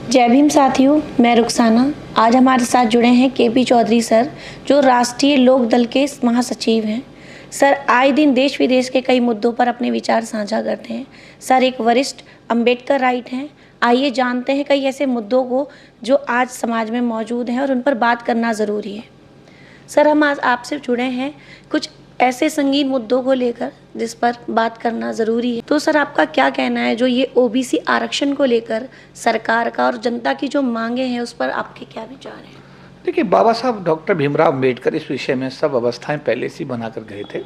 जय भीम साथियों, मैं रुखसाना। आज हमारे साथ जुड़े हैं केपी चौधरी सर, जो राष्ट्रीय लोक दल के महासचिव हैं। सर आए दिन देश विदेश के कई मुद्दों पर अपने विचार साझा करते हैं। सर एक वरिष्ठ अम्बेडकर राइट हैं। आइए जानते हैं कई ऐसे मुद्दों को जो आज समाज में मौजूद हैं और उन पर बात करना ज़रूरी है। सर हम आज आपसे जुड़े हैं कुछ ऐसे संगीन मुद्दों को लेकर जिस पर बात करना ज़रूरी है। तो सर आपका क्या कहना है जो ये ओबीसी आरक्षण को लेकर सरकार का और जनता की जो मांगे हैं उस पर आपके क्या विचार हैं? देखिए, बाबा साहब डॉक्टर भीमराव अम्बेडकर इस विषय में सब व्यवस्थाएं पहले से बना कर गए थे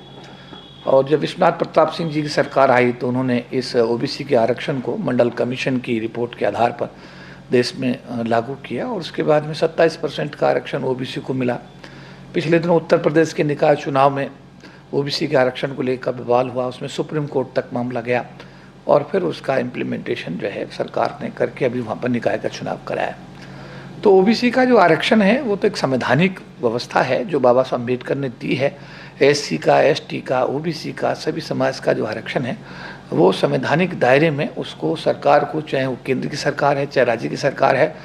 और जब विश्वनाथ प्रताप सिंह जी की सरकार आई तो उन्होंने इस ओबीसी के आरक्षण को मंडल कमीशन की रिपोर्ट के आधार पर देश में लागू किया और उसके बाद में 27% का आरक्षण ओबीसी को मिला। पिछले दिनों उत्तर प्रदेश के निकाय चुनाव में ओबीसी के आरक्षण को लेकर बवाल हुआ, उसमें सुप्रीम कोर्ट तक मामला गया और फिर उसका इम्प्लीमेंटेशन जो है सरकार ने करके अभी वहाँ पर निकाय का चुनाव कराया। तो ओबीसी का जो आरक्षण है वो तो एक संवैधानिक व्यवस्था है जो बाबा साहब अम्बेडकर ने दी है। एससी का, एसटी का, ओबीसी का, सभी समाज का जो आरक्षण है वो संवैधानिक दायरे में उसको सरकार को, चाहे वो केंद्र की सरकार है चाहे राज्य की सरकार है,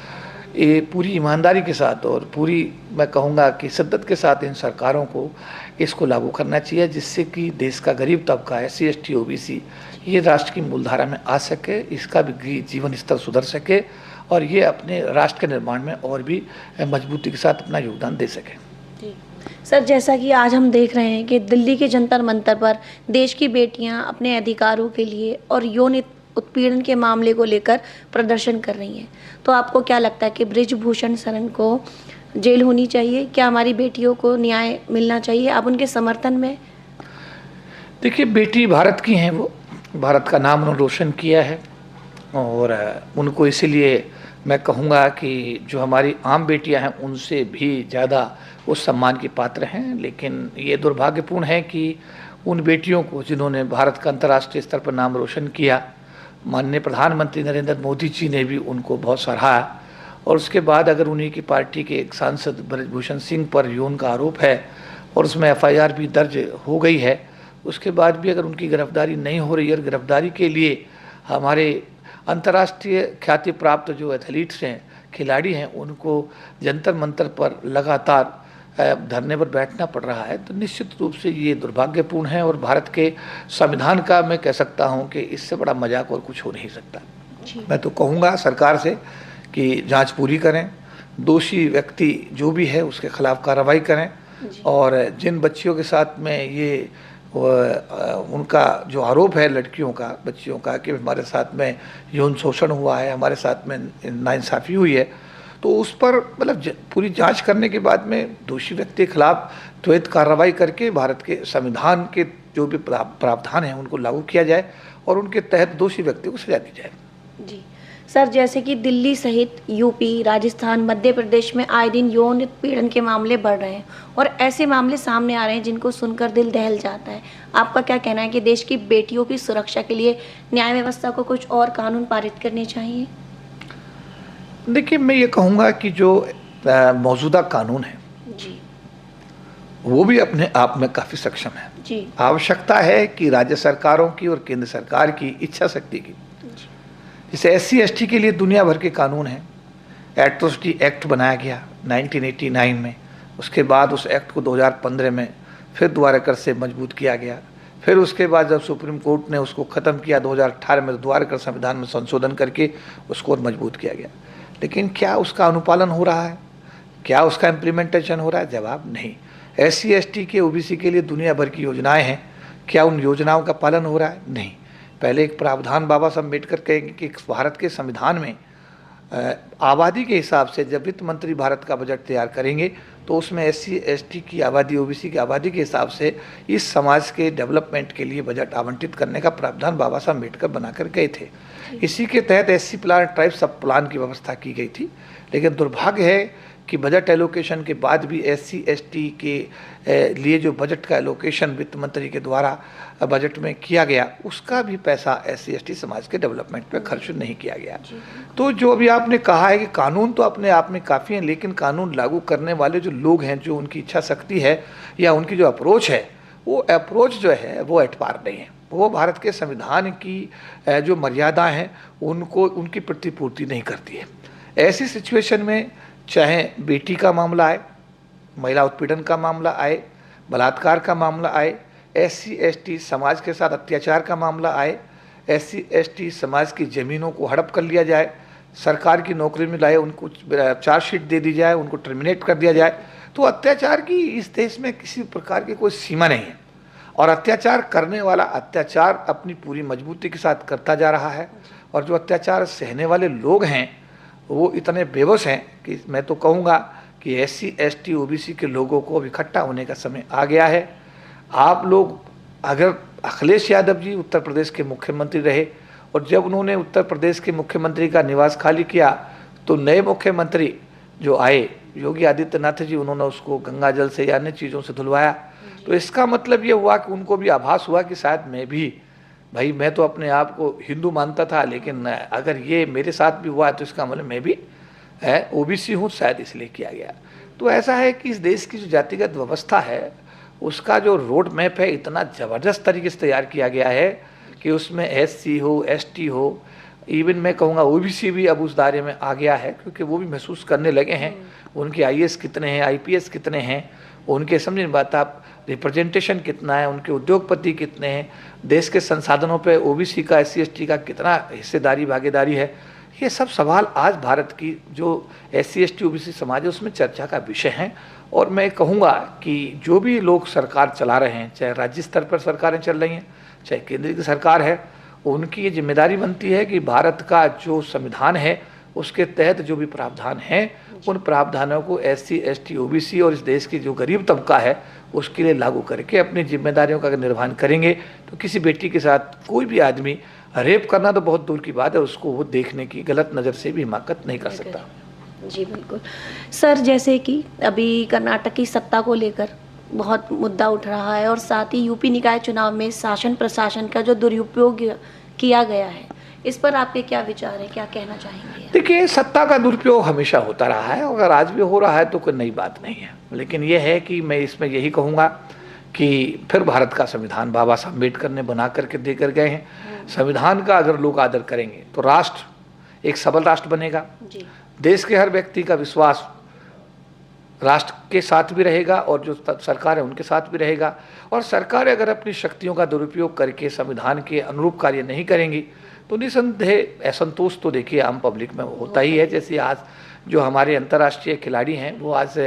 ये पूरी ईमानदारी के साथ और पूरी मैं कहूँगा कि शिद्दत के साथ इन सरकारों को इसको लागू करना चाहिए, जिससे कि देश का गरीब तबका एससी, एसटी, ओबीसी ये राष्ट्र की मूलधारा में आ सके, इसका भी जीवन स्तर सुधर सके और ये अपने राष्ट्र के निर्माण में और भी मजबूती के साथ अपना योगदान दे सके। सर जैसा कि आज हम देख रहे हैं कि दिल्ली के जंतर मंतर पर देश की बेटियां अपने अधिकारों के लिए और यौन उत्पीड़न के मामले को लेकर प्रदर्शन कर रही हैं, तो आपको क्या लगता है कि बृजभूषण शरण को जेल होनी चाहिए? क्या हमारी बेटियों को न्याय मिलना चाहिए? आप उनके समर्थन में? देखिए, बेटी भारत की हैं, वो भारत का नाम उन्होंने रोशन किया है और उनको इसीलिए मैं कहूँगा कि जो हमारी आम बेटियां हैं उनसे भी ज़्यादा उस सम्मान की पात्र हैं। लेकिन ये दुर्भाग्यपूर्ण है कि उन बेटियों को जिन्होंने भारत का अंतर्राष्ट्रीय स्तर पर नाम रोशन किया, माननीय प्रधानमंत्री नरेंद्र मोदी जी ने भी उनको बहुत सराहा और उसके बाद अगर उन्हीं की पार्टी के एक सांसद बृजभूषण सिंह पर यौन का आरोप है और उसमें एफआईआर भी दर्ज हो गई है, उसके बाद भी अगर उनकी गिरफ्तारी नहीं हो रही है और गिरफ्तारी के लिए हमारे अंतर्राष्ट्रीय ख्याति प्राप्त जो एथलीट्स हैं, खिलाड़ी हैं, उनको जंतर मंतर पर लगातार धरने पर बैठना पड़ रहा है, तो निश्चित रूप से ये दुर्भाग्यपूर्ण है और भारत के संविधान का मैं कह सकता हूँ कि इससे बड़ा मजाक और कुछ हो नहीं सकता। मैं तो कहूँगा सरकार से कि जांच पूरी करें, दोषी व्यक्ति जो भी है उसके खिलाफ कार्रवाई करें और जिन बच्चियों के साथ में ये उनका जो आरोप है लड़कियों का, बच्चियों का कि हमारे साथ में यौन शोषण हुआ है, हमारे साथ में नाइंसाफ़ी हुई है, तो उस पर मतलब पूरी जांच करने के बाद में दोषी व्यक्ति के खिलाफ त्वरित कार्रवाई करके भारत के संविधान के जो भी प्रावधान हैं उनको लागू किया जाए और उनके तहत दोषी व्यक्ति को सजा दी जाए। जी सर, जैसे कि दिल्ली सहित यूपी, राजस्थान, मध्य प्रदेश में आए दिन यौन उत्पीड़न के मामले बढ़ रहे हैं और ऐसे मामले सामने आ रहे हैं जिनको सुनकर दिल दहल जाता है। आपका क्या कहना है कि देश की बेटियों की सुरक्षा के लिए न्याय व्यवस्था को कुछ और कानून पारित करने चाहिए? देखिए, मैं ये कहूँगा कि जो मौजूदा कानून है जी वो भी अपने आप में काफ़ी सक्षम है जी। आवश्यकता है कि राज्य सरकारों की और केंद्र सरकार की इच्छा शक्ति की, जैसे एससी एसटी के लिए दुनिया भर के कानून हैं। एट्रोसिटी एक्ट बनाया गया 1989 में, उसके बाद उस एक्ट को 2015 में फिर दोबारा कर से मजबूत किया गया, फिर उसके बाद जब सुप्रीम कोर्ट ने उसको ख़त्म किया 2018 में, दोबारा कर संविधान में संशोधन करके उसको और मजबूत किया गया। लेकिन क्या उसका अनुपालन हो रहा है? क्या उसका इम्प्लीमेंटेशन हो रहा है? जवाब नहीं। एससी एसटी के, ओबीसी के लिए दुनिया भर की योजनाएं हैं, क्या उन योजनाओं का पालन हो रहा है? नहीं। पहले एक प्रावधान बाबा साहब अम्बेडकर कहेंगे कि भारत के संविधान में आबादी के हिसाब से जब वित्त मंत्री भारत का बजट तैयार करेंगे तो उसमें एससी एसटी की आबादी, ओबीसी की आबादी के हिसाब से इस समाज के डेवलपमेंट के लिए बजट आवंटित करने का प्रावधान बाबा साहब अम्बेडकर बनाकर गए थे। इसी के तहत एससी प्लान, ट्राइब सब प्लान की व्यवस्था की गई थी। लेकिन दुर्भाग्य है कि बजट एलोकेशन के बाद भी एससी एसटी के लिए जो बजट का एलोकेशन वित्त मंत्री के द्वारा बजट में किया गया, उसका भी पैसा एससी एसटी समाज के डेवलपमेंट पे खर्च नहीं किया गया। तो जो अभी आपने कहा है कि कानून तो अपने आप में काफ़ी हैं, लेकिन कानून लागू करने वाले जो लोग हैं, जो उनकी इच्छा शक्ति है या उनकी जो अप्रोच है, वो अप्रोच जो है वो एट पार नहीं है। वो भारत के संविधान की जो मर्यादा हैं उनको, उनकी प्रतिपूर्ति नहीं करती है। ऐसी सिचुएशन में चाहे बेटी का मामला आए, महिला उत्पीड़न का मामला आए, बलात्कार का मामला आए, SC ST समाज के साथ अत्याचार का मामला आए, SC ST समाज की ज़मीनों को हड़प कर लिया जाए, सरकार की नौकरी में लाए उनको चार्जशीट दे दी जाए, उनको टर्मिनेट कर दिया जाए, तो अत्याचार की इस देश में किसी प्रकार की कोई सीमा नहीं है। और अत्याचार करने वाला अत्याचार अपनी पूरी मजबूती के साथ करता जा रहा है, और जो अत्याचार सहने वाले लोग हैं वो इतने बेबस हैं कि मैं तो कहूँगा कि SC ST OBC के लोगों को अब इकट्ठा होने का समय आ गया है। आप लोग, अगर अखिलेश यादव जी उत्तर प्रदेश के मुख्यमंत्री रहे और जब उन्होंने उत्तर प्रदेश के मुख्यमंत्री का निवास खाली किया तो नए मुख्यमंत्री जो आए योगी आदित्यनाथ जी, उन्होंने उसको गंगा जल से या अन्य चीज़ों से धुलवाया। तो इसका मतलब ये हुआ कि उनको भी आभास हुआ कि शायद मैं भी, भाई मैं तो अपने आप को हिंदू मानता था, लेकिन अगर ये मेरे साथ भी हुआ तो इसका मतलब मैं भी OBC हूँ, शायद इसलिए किया गया। तो ऐसा है कि इस देश की जो जातिगत व्यवस्था है उसका जो रोड मैप है इतना ज़बरदस्त तरीके से तैयार किया गया है कि उसमें SC हो, ST हो, इवन मैं कहूँगा OBC भी अब उस दायरे में आ गया है, क्योंकि वो भी महसूस करने लगे हैं उनके IAS कितने हैं, IPS कितने हैं, उनके समझ बात आप रिप्रेजेंटेशन कितना है, उनके उद्योगपति कितने हैं, देश के संसाधनों पे OBC का, SC ST का कितना हिस्सेदारी भागीदारी है। ये सब सवाल आज भारत की जो SC ST OBC समाज है उसमें चर्चा का विषय है। और मैं कहूँगा कि जो भी लोग सरकार चला रहे हैं, चाहे राज्य स्तर पर सरकारें चल रही हैं, चाहे केंद्र की सरकार है, उनकी ये जिम्मेदारी बनती है कि भारत का जो संविधान है उसके तहत जो भी प्रावधान हैं उन प्रावधानों को SC ST OBC और इस देश की जो गरीब तबका है उसके लिए लागू करके अपनी जिम्मेदारियों का अगर निर्वहन करेंगे तो किसी बेटी के साथ कोई भी आदमी रेप करना तो बहुत दूर की बात है, उसको वो देखने की गलत नज़र से भी हिमाकत नहीं कर सकता। जी बिल्कुल सर, जैसे कि अभी कर्नाटक की सत्ता को लेकर बहुत मुद्दा उठ रहा है और साथ ही यूपी निकाय चुनाव में शासन प्रशासन का जो दुरुपयोग किया गया है, इस पर आपके क्या विचार है, क्या कहना चाहेंगे? देखिए, सत्ता का दुरुपयोग हमेशा होता रहा है, अगर आज भी हो रहा है तो कोई नई बात नहीं है, लेकिन यह है कि मैं इसमें यही कहूँगा कि फिर भारत का संविधान बाबा साहब अम्बेडकर ने बना करके दे कर गए हैं। संविधान का अगर लोग आदर करेंगे तो राष्ट्र एक सबल राष्ट्र बनेगा। देश के हर व्यक्ति का विश्वास राष्ट्र के साथ भी रहेगा और जो सरकार है उनके साथ भी रहेगा। और सरकार अगर अपनी शक्तियों का दुरुपयोग करके संविधान के अनुरूप कार्य नहीं करेंगी तो निसंदेह असंतोष तो देखिए आम पब्लिक में होता ही है। जैसे आज जो हमारे अंतर्राष्ट्रीय खिलाड़ी हैं वो आज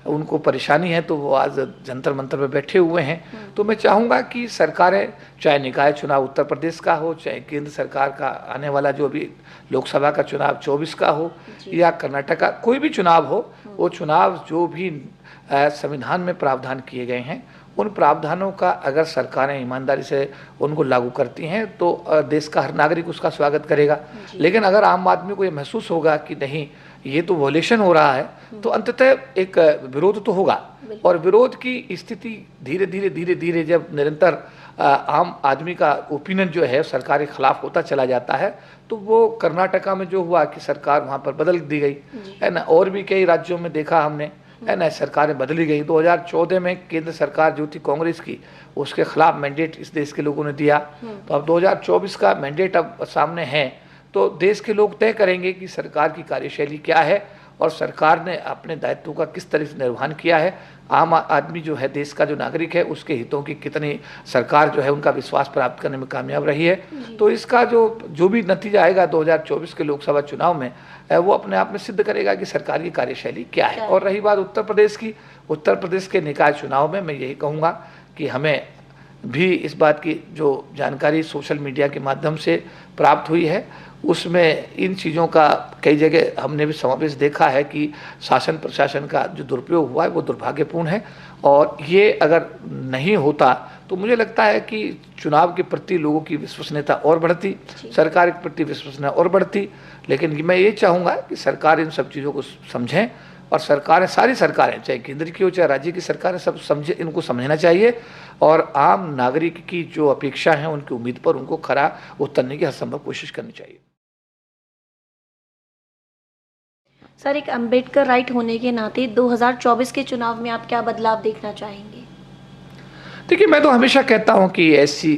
उनको परेशानी है तो वो आज जंतर मंतर पे बैठे हुए हैं। तो मैं चाहूँगा कि सरकारें, चाहे निकाय चुनाव उत्तर प्रदेश का हो, चाहे केंद्र सरकार का आने वाला जो अभी लोकसभा का चुनाव 24 का हो या कर्नाटक का कोई भी चुनाव हो, वो चुनाव जो भी संविधान में प्रावधान किए गए हैं उन प्रावधानों का अगर सरकारें ईमानदारी से उनको लागू करती हैं तो देश का हर नागरिक उसका स्वागत करेगा। लेकिन अगर आम आदमी को ये महसूस होगा कि नहीं ये तो वॉयलेशन हो रहा है तो अंततः एक विरोध तो होगा। और विरोध की स्थिति धीरे धीरे जब निरंतर आम आदमी का ओपिनियन जो है सरकार के खिलाफ होता चला जाता है तो वो कर्नाटका में जो हुआ कि सरकार वहाँ पर बदल दी गई है ना, और भी कई राज्यों में देखा हमने है ना, सरकारें बदली गई। 2014 में केंद्र सरकार जो थी कांग्रेस की उसके खिलाफ मैंडेट इस देश के लोगों ने दिया, तो अब 2024 का मैंडेट अब सामने है। तो देश के लोग तय करेंगे कि सरकार की कार्यशैली क्या है और सरकार ने अपने दायित्वों का किस तरह से निर्वहन किया है। आम आदमी जो है, देश का जो नागरिक है, उसके हितों की कितनी सरकार जो है उनका विश्वास प्राप्त करने में कामयाब रही है। तो इसका जो भी नतीजा आएगा 2024 के लोकसभा चुनाव में वो अपने आप में सिद्ध करेगा कि सरकार की कार्यशैली क्या है। और रही बात उत्तर प्रदेश की, उत्तर प्रदेश के निकाय चुनाव में मैं यही कहूँगा कि हमें भी इस बात की जो जानकारी सोशल मीडिया के माध्यम से प्राप्त हुई है उसमें इन चीज़ों का कई जगह हमने भी समावेश देखा है कि शासन प्रशासन का जो दुरुपयोग हुआ है वो दुर्भाग्यपूर्ण है। और ये अगर नहीं होता तो मुझे लगता है कि चुनाव के प्रति लोगों की विश्वसनीयता और बढ़ती, सरकार के प्रति विश्वसनीयता और बढ़ती। लेकिन मैं ये चाहूँगा कि सरकार इन सब चीज़ों को समझें और सरकारें, सारी सरकारें, चाहे केंद्र की हो चाहे राज्य की सरकारें, सब समझे, इनको समझना चाहिए और आम नागरिक की जो अपेक्षा है उनकी उम्मीद पर उनको खरा उतरने की हर संभव कोशिश करनी चाहिए। सर, एक अम्बेडकर राइट होने के नाते 2024 के चुनाव में आप क्या बदलाव देखना चाहेंगे? देखिए, मैं तो हमेशा कहता हूँ कि ऐसी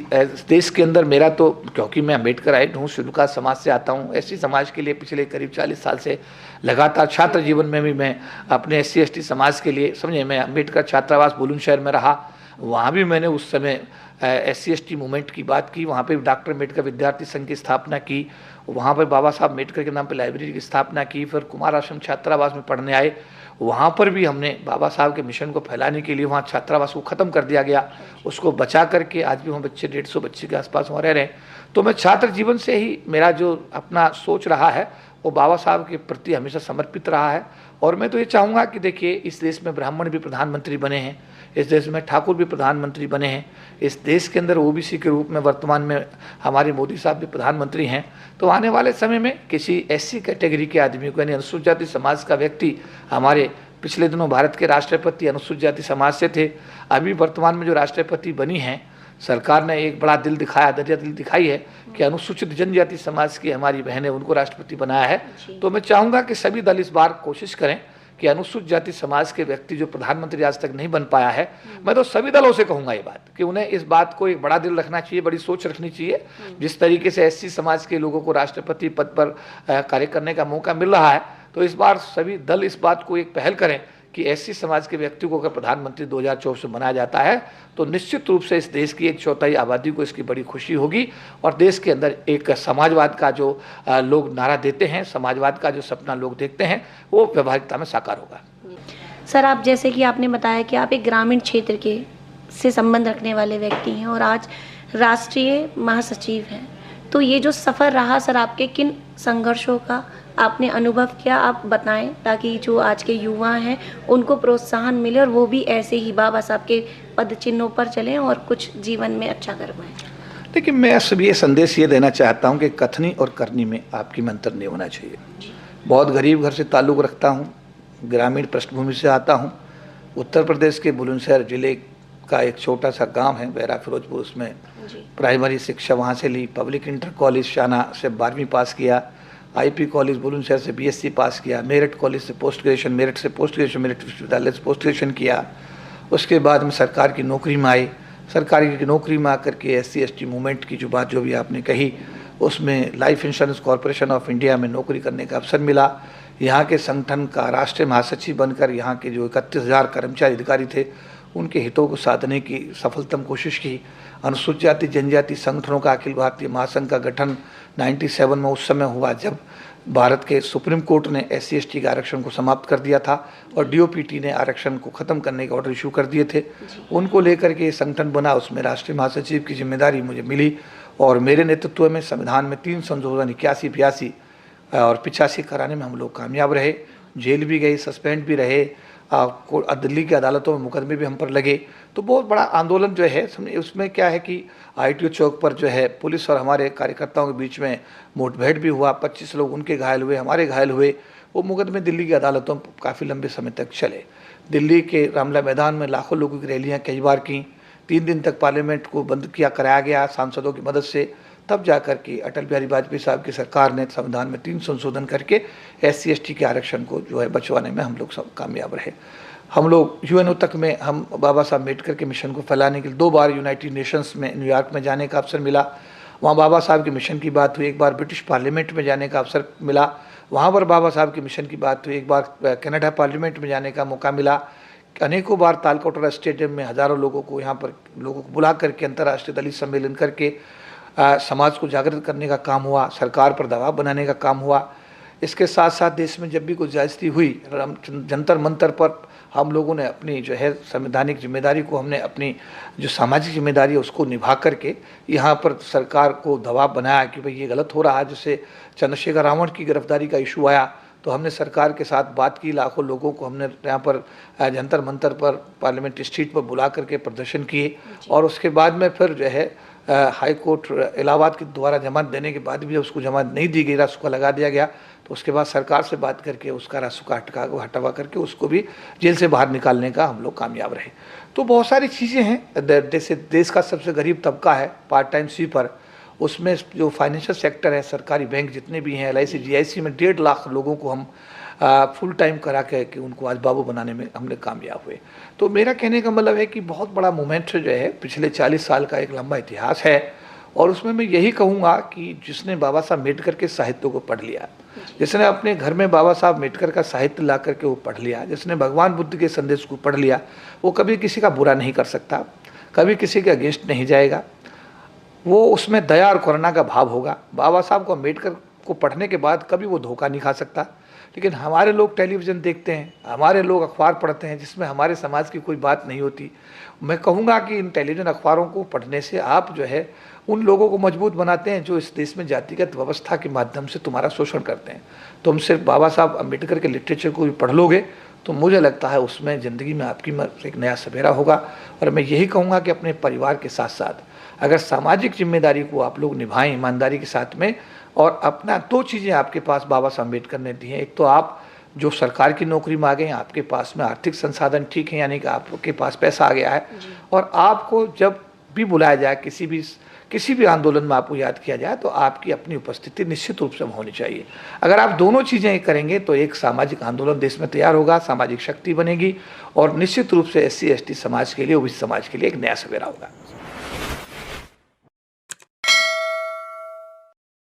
देश के अंदर मेरा तो, क्योंकि मैं अम्बेडकर आइट हूँ, शेड्यूल कास्ट समाज से आता हूँ, ऐसी समाज के लिए पिछले करीब 40 साल से लगातार छात्र जीवन में भी मैं अपने SC ST समाज के लिए, समझे, मैं अम्बेडकर छात्रावास बुलंदशहर में रहा। वहाँ भी मैंने उस समय SC ST मूवमेंट की बात की, वहाँ पे डॉक्टर अम्बेडकर विद्यार्थी संघ की स्थापना की, वहाँ पर बाबा साहब अम्बेडकर के नाम पर लाइब्रेरी की स्थापना की। फिर कुमार आश्रम छात्रावास में पढ़ने आए, वहाँ पर भी हमने बाबा साहब के मिशन को फैलाने के लिए वहाँ छात्रावास को ख़त्म कर दिया गया, उसको बचा करके आज भी वहाँ बच्चे 150 बच्चे के आसपास वहाँ रह रहे हैं। तो मैं छात्र जीवन से ही मेरा जो अपना सोच रहा है वो बाबा साहब के प्रति हमेशा समर्पित रहा है। और मैं तो ये चाहूँगा कि देखिए, इस देश में ब्राह्मण भी प्रधानमंत्री बने हैं, इस देश में ठाकुर भी प्रधानमंत्री बने हैं, इस देश के अंदर OBC के रूप में वर्तमान में हमारे मोदी साहब भी प्रधानमंत्री हैं। तो आने वाले समय में किसी ऐसी कैटेगरी के आदमी को, यानी अनुसूचित जाति समाज का व्यक्ति, हमारे पिछले दिनों भारत के राष्ट्रपति अनुसूचित जाति समाज से थे, अभी वर्तमान में जो राष्ट्रपति बनी हैं, सरकार ने एक बड़ा दिल दिखाया, दरिया दिल दिखाई है कि अनुसूचित जनजाति समाज की हमारी बहनें, उनको राष्ट्रपति बनाया है। तो मैं चाहूँगा कि सभी दल इस बार कोशिश करें कि अनुसूचित जाति समाज के व्यक्ति जो प्रधानमंत्री आज तक नहीं बन पाया है, मैं तो सभी दलों से कहूँगा ये बात कि उन्हें इस बात को एक बड़ा दिल रखना चाहिए, बड़ी सोच रखनी चाहिए। जिस तरीके से SC समाज के लोगों को राष्ट्रपति पद पर कार्य करने का मौका मिल रहा है, तो इस बार सभी दल इस बात को एक पहल करें कि SC समाज के व्यक्ति को अगर प्रधानमंत्री 2024 में बनाया जाता है तो निश्चित रूप से इस देश की 1/4 आबादी को इसकी बड़ी खुशी होगी और देश के अंदर एक समाजवाद का जो लोग नारा देते हैं, समाजवाद का जो सपना लोग देखते हैं, वो व्यवहारिकता में साकार होगा। सर, आप जैसे कि आपने बताया कि आप एक ग्रामीण क्षेत्र के से संबंध रखने वाले व्यक्ति हैं और आज राष्ट्रीय महासचिव हैं, तो ये जो सफ़र रहा सर, आपके किन संघर्षों का आपने अनुभव किया, आप बताएं, ताकि जो आज के युवा हैं उनको प्रोत्साहन मिले और वो भी ऐसे ही बाबा साहब के पद चिन्हों पर चलें और कुछ जीवन में अच्छा कर पाएं। देखिए, मैं सब ये संदेश ये देना चाहता हूँ कि कथनी और करनी में आपकी में अंतर नहीं होना चाहिए। बहुत गरीब घर से ताल्लुक़ रखता हूँ, ग्रामीण पृष्ठभूमि से आता हूँ। उत्तर प्रदेश के बुलंदशहर जिले का एक छोटा सा गांव है बैरा फिरोजपुर, उसमें प्राइमरी शिक्षा वहाँ से ली, पब्लिक इंटर कॉलेज शाना से 12वीं पास किया, IP कॉलेज बुलंदशहर से BSc पास किया, मेरठ कॉलेज से पोस्ट ग्रेजुएशन, मेरठ से पोस्ट ग्रेजुएशन, मेरठ विश्वविद्यालय से पोस्ट ग्रेजुएशन किया। उसके बाद में सरकार की नौकरी में आए, सरकारी की नौकरी में आकर के SC ST मूवमेंट की जो बात जो भी आपने कही, उसमें life insurance corporation of India में नौकरी करने का अवसर मिला। यहाँ के संगठन का राष्ट्रीय महासचिव बनकर यहाँ के जो 31,000 कर्मचारी अधिकारी थे, उनके हितों को साधने की सफलतम कोशिश की। अनुसूचित जाति जनजाति संगठनों का अखिल भारतीय महासंघ का गठन 97 में उस समय हुआ जब भारत के सुप्रीम कोर्ट ने SC ST के आरक्षण को समाप्त कर दिया था और DOPT ने आरक्षण को ख़त्म करने के ऑर्डर इशू कर दिए थे। उनको लेकर के संगठन बना, उसमें राष्ट्रीय महासचिव की जिम्मेदारी मुझे मिली और मेरे नेतृत्व में संविधान में 3 संशोधन 81, 82 और 85 कराने में हम लोग कामयाब रहे। जेल भी गए, सस्पेंड भी रहे, दिल्ली की अदालतों में मुकदमे भी हम पर लगे। तो बहुत बड़ा आंदोलन जो है, उसमें क्या है कि ITO चौक पर जो है पुलिस और हमारे कार्यकर्ताओं के बीच में मुठभेड़ भी हुआ, 25 लोग उनके घायल हुए, हमारे घायल हुए। वो मुकदमे दिल्ली की अदालतों में काफ़ी लंबे समय तक चले। दिल्ली के रामलीला मैदान में लाखों लोगों की रैलियाँ कई बार की, 3 दिन तक पार्लियामेंट को बंद कराया गया सांसदों की मदद से। तब जाकर के अटल बिहारी वाजपेयी साहब की सरकार ने संविधान में 3 संशोधन करके SC ST के आरक्षण को जो है बचवाने में हम लोग सब कामयाब रहे। हम लोग UNO तक में हम बाबा साहब अम्बेडकर के मिशन को फैलाने के लिए 2 बार यूनाइटेड नेशंस में न्यूयॉर्क में जाने का अवसर मिला, वहाँ बाबा साहब के मिशन की बात हुई। एक बार ब्रिटिश पार्लियामेंट में जाने का अवसर मिला, वहाँ पर बाबा साहब के मिशन की बात हुई। एक बार कनाडा पार्लियामेंट में जाने का मौका मिला। अनेकों बार तालकोटरा स्टेडियम में हज़ारों लोगों को यहाँ पर लोगों को बुला करके अंतर्राष्ट्रीय दलित सम्मेलन करके समाज को जागृत करने का काम हुआ, सरकार पर दबाव बनाने का काम हुआ। इसके साथ साथ देश में जब भी कोई ज्यादती हुई, जंतर मंतर पर हम लोगों ने अपनी जो है संवैधानिक जिम्मेदारी को, हमने अपनी जो सामाजिक जिम्मेदारी है उसको निभा करके यहाँ पर सरकार को दबाव बनाया कि भाई ये गलत हो रहा है। जैसे चंद्रशेखर रावण की गिरफ्तारी का इशू आया तो हमने सरकार के साथ बात की, लाखों लोगों को हमने यहाँ पर जंतर मंतर पर पार्लियामेंट स्ट्रीट पर बुला करके प्रदर्शन किए और उसके बाद में फिर जो है हाई कोर्ट इलाहाबाद के द्वारा जमानत देने के बाद भी जब उसको जमानत नहीं दी गई, रासुका लगा दिया गया, तो उसके बाद सरकार से बात करके उसका रासुका हटवा करके उसको भी जेल से बाहर निकालने का हम लोग कामयाब रहे। तो बहुत सारी चीज़ें हैं। जैसे देश का सबसे गरीब तबका है पार्ट टाइम स्वीपर, उसमें जो फाइनेंशियल सेक्टर है, सरकारी बैंक जितने भी हैं, LIC GIC में 1.5 लाख लोगों को हम फुल टाइम करा के कि उनको आज बाबू बनाने में हमने कामयाब हुए। तो मेरा कहने का मतलब है कि बहुत बड़ा मोमेंट जो है, पिछले 40 साल का एक लंबा इतिहास है, और उसमें मैं यही कहूँगा कि जिसने बाबा साहब अम्बेडकर के साहित्य को पढ़ लिया, जिसने अपने घर में बाबा साहब अम्बेडकर का साहित्य ला करके वो पढ़ लिया, जिसने भगवान बुद्ध के संदेश को पढ़ लिया, वो कभी किसी का बुरा नहीं कर सकता, कभी किसी के अगेंस्ट नहीं जाएगा। वो उसमें दया और करुणा का भाव होगा। बाबा साहब को अम्बेडकर को पढ़ने के बाद कभी वो धोखा नहीं खा सकता। लेकिन हमारे लोग टेलीविज़न देखते हैं, हमारे लोग अखबार पढ़ते हैं जिसमें हमारे समाज की कोई बात नहीं होती। मैं कहूँगा कि इन टेलीविज़न अखबारों को पढ़ने से आप जो है उन लोगों को मजबूत बनाते हैं जो इस देश में जातिगत व्यवस्था के माध्यम से तुम्हारा शोषण करते हैं। तुम सिर्फ बाबा साहब अम्बेडकर के लिटरेचर को भी पढ़ लोगे तो मुझे लगता है उसमें ज़िंदगी में आपकी एक नया सवेरा होगा। और मैं यही कहूँगा कि अपने परिवार के साथ साथ अगर सामाजिक जिम्मेदारी को आप लोग निभाएं ईमानदारी के साथ में, और अपना 2 चीज़ें आपके पास बाबा साहब अम्बेडकर ने दी हैं। एक तो आप जो सरकार की नौकरी में आ गए हैं, आपके पास में आर्थिक संसाधन ठीक है, यानी कि आपके पास पैसा आ गया है, और आपको जब भी बुलाया जाए किसी भी आंदोलन में आपको याद किया जाए तो आपकी अपनी उपस्थिति निश्चित रूप से होनी चाहिए। अगर आप दोनों चीज़ें करेंगे तो एक सामाजिक आंदोलन देश में तैयार होगा, सामाजिक शक्ति बनेगी, और निश्चित रूप से SC ST समाज के लिए, ओबीसी समाज के लिए एक नया सवेरा होगा।